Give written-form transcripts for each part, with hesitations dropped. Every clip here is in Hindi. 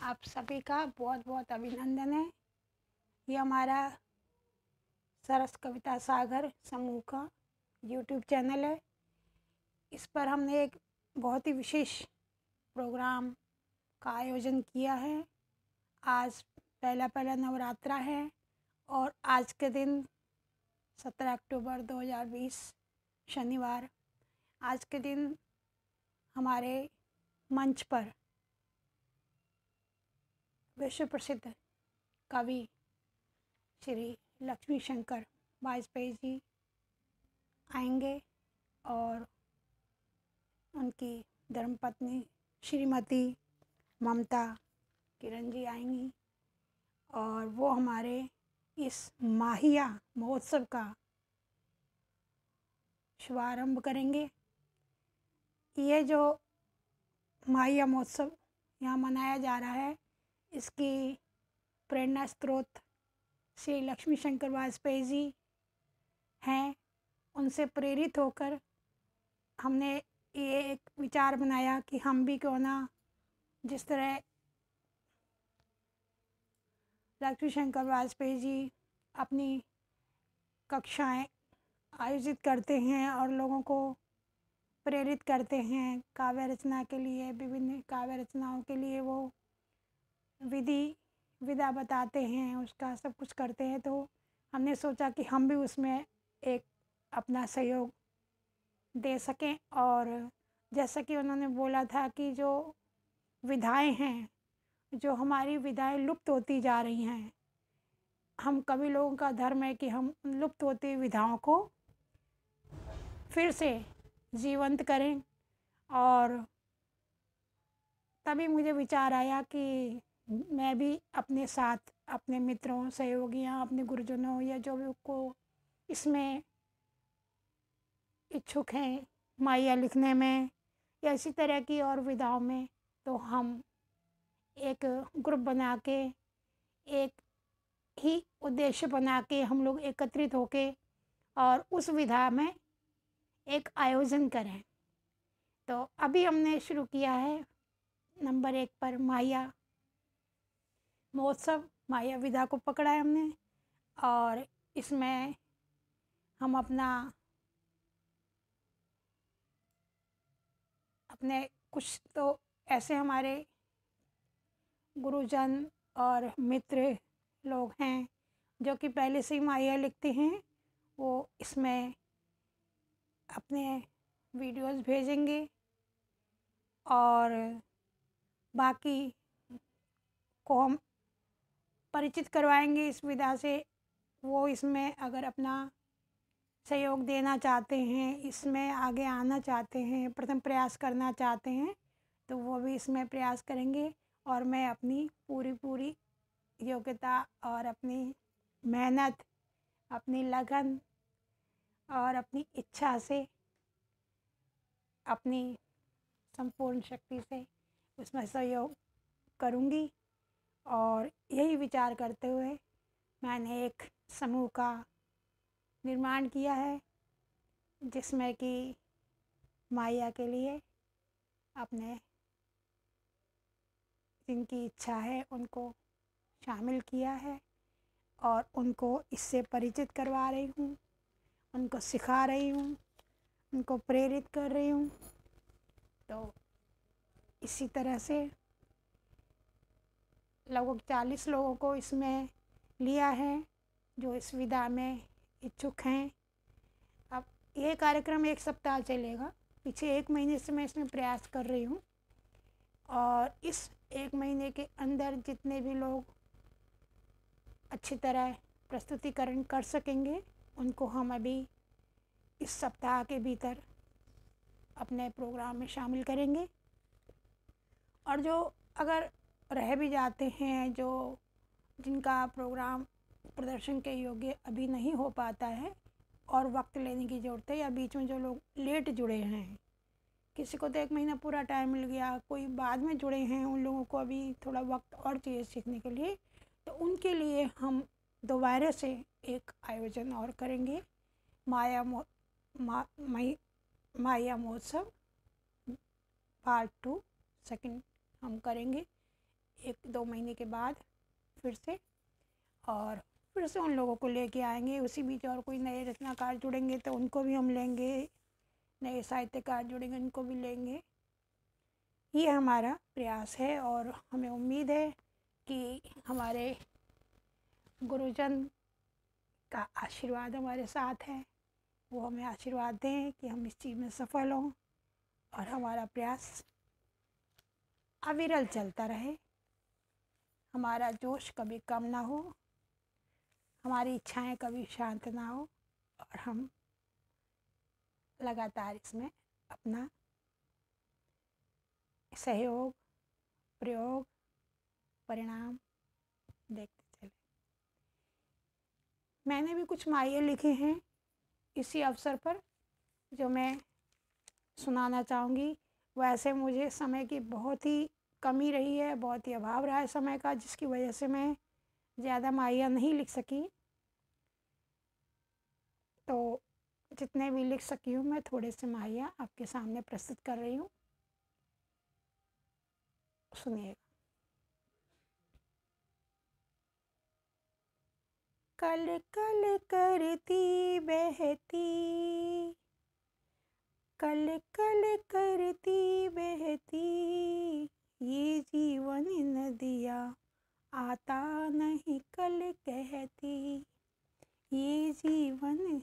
आप सभी का बहुत बहुत अभिनंदन है। ये हमारा सरस कविता सागर समूह का यूट्यूब चैनल है। इस पर हमने एक बहुत ही विशेष प्रोग्राम का आयोजन किया है। आज पहला नवरात्रा है और आज के दिन 17 अक्टूबर 2020 शनिवार, आज के दिन हमारे मंच पर विश्व प्रसिद्ध कवि श्री लक्ष्मी शंकर वाजपेयी जी आएंगे और उनकी धर्मपत्नी श्रीमती ममता किरण जी आएंगी और वो हमारे इस माहिया महोत्सव का शुभारंभ करेंगे। ये जो माहिया महोत्सव यहाँ मनाया जा रहा है, इसकी प्रेरणा स्रोत श्री लक्ष्मी शंकर वाजपेयी जी हैं। उनसे प्रेरित होकर हमने ये एक विचार बनाया कि हम भी क्यों ना जिस तरह लक्ष्मी शंकर वाजपेयी जी अपनी कक्षाएं आयोजित करते हैं और लोगों को प्रेरित करते हैं काव्य रचना के लिए, विभिन्न काव्य रचनाओं के लिए वो विधा बताते हैं, उसका सब कुछ करते हैं। तो हमने सोचा कि हम भी उसमें एक अपना सहयोग दे सकें। और जैसा कि उन्होंने बोला था कि जो विधाएं हैं, जो हमारी विधाएं लुप्त होती जा रही हैं, हम कवि लोगों का धर्म है कि हम लुप्त होती विधाओं को फिर से जीवंत करें। और तभी मुझे विचार आया कि मैं भी अपने साथ अपने मित्रों, सहयोगियों, अपने गुरुजनों या जो भी को इसमें इच्छुक हैं माहिया लिखने में या इसी तरह की और विधाओं में, तो हम एक ग्रुप बना के, एक ही उद्देश्य बना के हम लोग एकत्रित होके और उस विधा में एक आयोजन करें। तो अभी हमने शुरू किया है नंबर 1 पर माहिया महोत्सव, माहिया विधा को पकड़ा है हमने और इसमें हम अपने कुछ तो ऐसे हमारे गुरुजन और मित्र लोग हैं जो कि पहले से ही माहिया लिखते हैं, वो इसमें अपने वीडियोस भेजेंगे और बाकी को हम परिचित करवाएंगे इस विधा से। वो इसमें अगर अपना सहयोग देना चाहते हैं, इसमें आगे आना चाहते हैं, प्रथम प्रयास करना चाहते हैं, तो वो भी इसमें प्रयास करेंगे। और मैं अपनी पूरी योग्यता और अपनी मेहनत, अपनी लगन और अपनी इच्छा से, अपनी संपूर्ण शक्ति से उसमें सहयोग करूँगी। और यही विचार करते हुए मैंने एक समूह का निर्माण किया है जिसमें कि माहिया के लिए अपने जिनकी इच्छा है उनको शामिल किया है और उनको इससे परिचित करवा रही हूँ, उनको सिखा रही हूँ, उनको प्रेरित कर रही हूँ। तो इसी तरह से लगभग 40 लोगों को इसमें लिया है जो इस विधा में इच्छुक हैं। अब ये कार्यक्रम 1 सप्ताह चलेगा। पीछे 1 महीने से मैं इसमें प्रयास कर रही हूँ और इस 1 महीने के अंदर जितने भी लोग अच्छी तरह प्रस्तुतिकरण कर सकेंगे उनको हम अभी इस सप्ताह के भीतर अपने प्रोग्राम में शामिल करेंगे। और जो अगर रह भी जाते हैं, जो जिनका प्रोग्राम प्रदर्शन के योग्य अभी नहीं हो पाता है और वक्त लेने की ज़रूरत है, या बीच में जो लोग लेट जुड़े हैं, किसी को तो 1 महीना पूरा टाइम मिल गया, कोई बाद में जुड़े हैं, उन लोगों को अभी थोड़ा वक्त और चाहिए सीखने के लिए, तो उनके लिए हम दोबारा से एक आयोजन और करेंगे। माहिया महोत्सव पार्ट 2 सेकंड हम करेंगे। 1-2 महीने के बाद फिर से, और फिर से उन लोगों को लेके आएंगे। उसी बीच और कोई नए रचनाकार जुड़ेंगे तो उनको भी हम लेंगे, नए साहित्यकार जुड़ेंगे उनको भी लेंगे। ये हमारा प्रयास है और हमें उम्मीद है कि हमारे गुरुजन का आशीर्वाद हमारे साथ है, वो हमें आशीर्वाद दें कि हम इस चीज़ में सफल हों और हमारा प्रयास अविरल चलता रहे, हमारा जोश कभी कम ना हो, हमारी इच्छाएं कभी शांत ना हो, और हम लगातार इसमें अपना सहयोग, प्रयोग, परिणाम देखते चले। मैंने भी कुछ माहिए लिखे हैं इसी अवसर पर जो मैं सुनाना चाहूँगी। वैसे मुझे समय की बहुत ही कमी रही है, बहुत ही अभाव रहा है समय का, जिसकी वजह से मैं ज़्यादा माहिया नहीं लिख सकी। तो जितने भी लिख सकी हूँ मैं थोड़े से माहिया आपके सामने प्रस्तुत कर रही हूँ, सुनिएगा। कल कल करती बहती, कल कल करती बहती, ये जीवन नदिया आता नहीं कल कहती, ये जीवन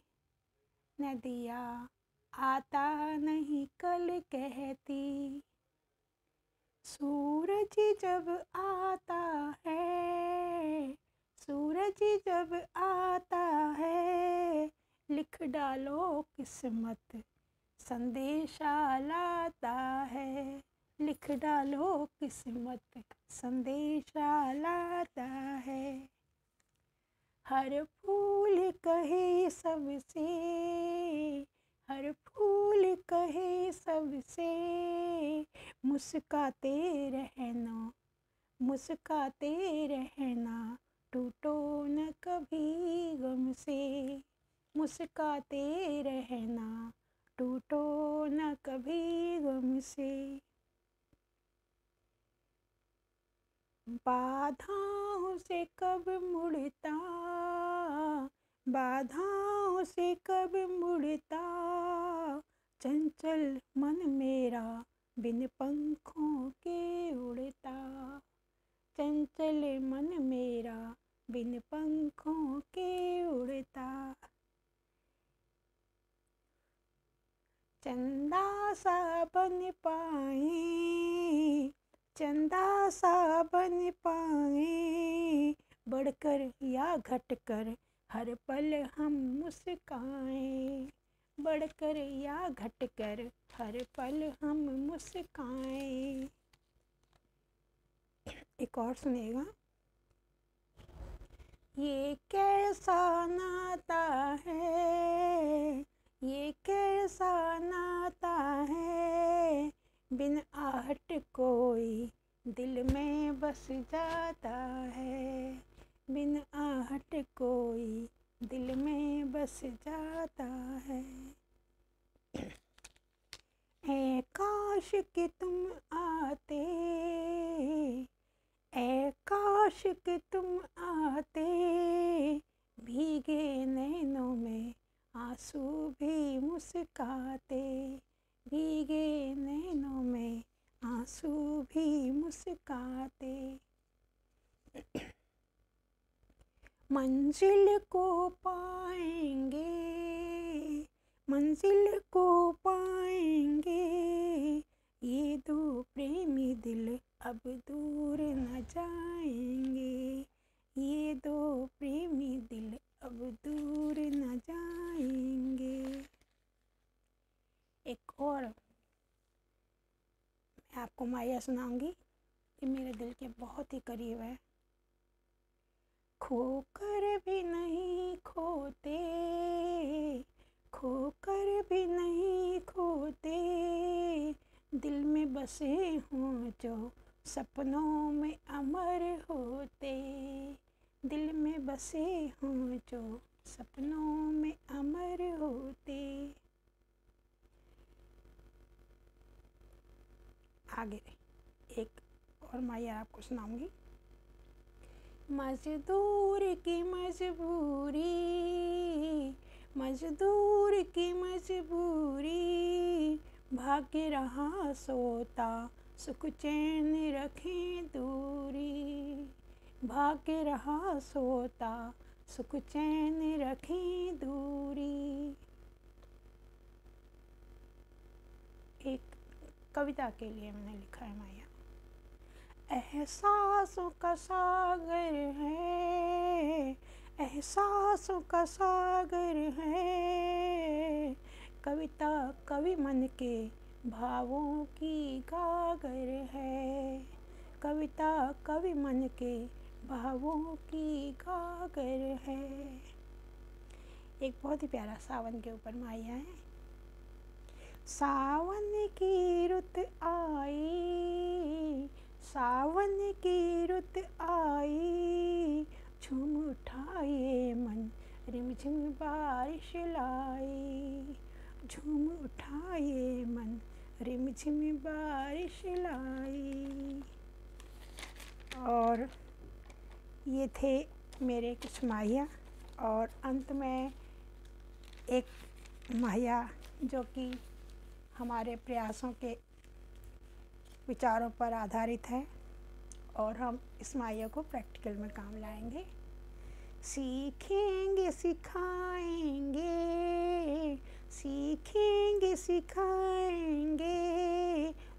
नदिया आता नहीं कल कहती। सूरज जब आता है, सूरज जब आता है, लिख डालो किस्मत संदेशा लाता है, लिख डालो किस्मत संदेशा लाता है। हर फूल कहे सबसे, हर फूल कहे सबसे, मुस्काते रहना, मुस्काते रहना, टूटो न कभी गम से, मुस्काते रहना, टूटो न कभी गम से। बाधाओं से कब मुड़ता, बाधाओं से कब मुड़ता, चंचल मन मेरा बिन पंखों के उड़ता, चंचल मन मेरा बिन पंखों के उड़ता। चंदा सा बन पाए, चंदा सा बन पाए, बढ़कर या घटकर हर पल हम मुस्काएं, बढ़कर या घटकर हर पल हम मुस्काएं। एक और सुनिएगा। ये कैसा नाता है, ये कैसा नाता है, बिन आहट कोई दिल में बस जाता है, बिन आहट कोई दिल में बस जाता है। ऐ काश कि तुम आते, ऐ काश कि तुम आते, भीगे नैनों में आंसू भी मुस्काते, भीगे नैनों में आंसू भी मुस्काते। मंजिल को पाएंगे, मंजिल को पाएंगे, ये दो प्रेमी दिल अब दूर न जाएंगे, ये दो प्रेमी दिल अब दूर न जाएंगे। एक और मैं आपको माया सुनाऊंगी, ये मेरे दिल के बहुत ही करीब है। खोकर भी नहीं खोते, खोकर भी नहीं खोते, दिल में बसे हों जो सपनों में अमर होते, दिल में बसे हों जो सपनों में अमर होते। आगे एक और माया आपको सुनाऊंगी। मजदूर की मजबूरी, मजदूर की मजबूरी, भाग्य रहा सोता सुख चैन रखें दूरी, भाग्य रहा सोता सुख चैन रखें दूरी। एक कविता के लिए मैंने लिखा है माया। एहसासों का सागर है, एहसासों का सागर है, कविता कवि मन के भावों की गागर है, कविता कवि मन के भावों की गागर है। एक बहुत ही प्यारा सावन के ऊपर माया है। सावन की रुत आई, सावन की रुत आई, झूम उठाए मन रिमझिम बारिश लाई, झूम उठाए मन रिमझिम बारिश लाई। और ये थे मेरे कुछ माहिया, और अंत में एक माहिया जो कि हमारे प्रयासों के विचारों पर आधारित है, और हम इस माया को प्रैक्टिकल में काम लाएंगे। सीखेंगे सिखाएंगे, सीखेंगे सिखाएंगे,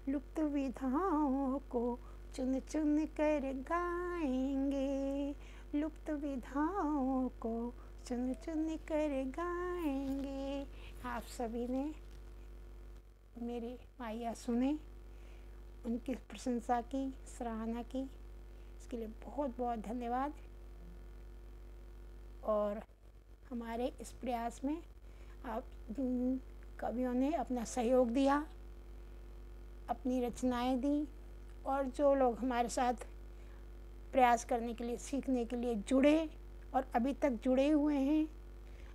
लुप्त विधाओं को चुन चुन कर गाएंगे, लुप्त विधाओं को चुन चुन कर गाएंगे। आप सभी ने मेरी माया सुने, उनकी प्रशंसा की, सराहना की, इसके लिए बहुत बहुत धन्यवाद। और हमारे इस प्रयास में आप जिन कवियों ने अपना सहयोग दिया, अपनी रचनाएं दी, और जो लोग हमारे साथ प्रयास करने के लिए, सीखने के लिए जुड़े और अभी तक जुड़े हुए हैं,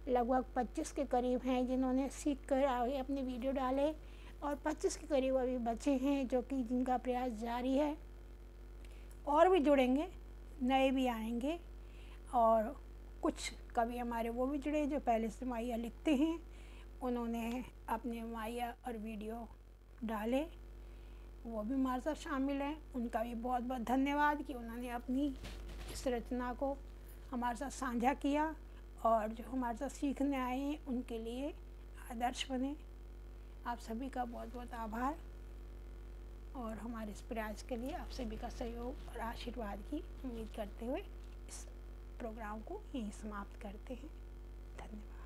लगभग 25 के करीब हैं जिन्होंने सीख कर आगे अपने वीडियो डाले, और 25 के करीब अभी बचे हैं जो कि जिनका प्रयास जारी है। और भी जुड़ेंगे, नए भी आएंगे, और कुछ कवि हमारे वो भी जुड़े जो पहले से माया लिखते हैं, उन्होंने अपने माया और वीडियो डाले, वो भी हमारे साथ शामिल हैं। उनका भी बहुत बहुत धन्यवाद कि उन्होंने अपनी इस रचना को हमारे साथ साझा किया, और जो हमारे साथ सीखने आए हैं उनके लिए आदर्श बने। आप सभी का बहुत बहुत आभार, और हमारे इस प्रयास के लिए आप सभी का सहयोग और आशीर्वाद की उम्मीद करते हुए इस प्रोग्राम को यहीं समाप्त करते हैं। धन्यवाद।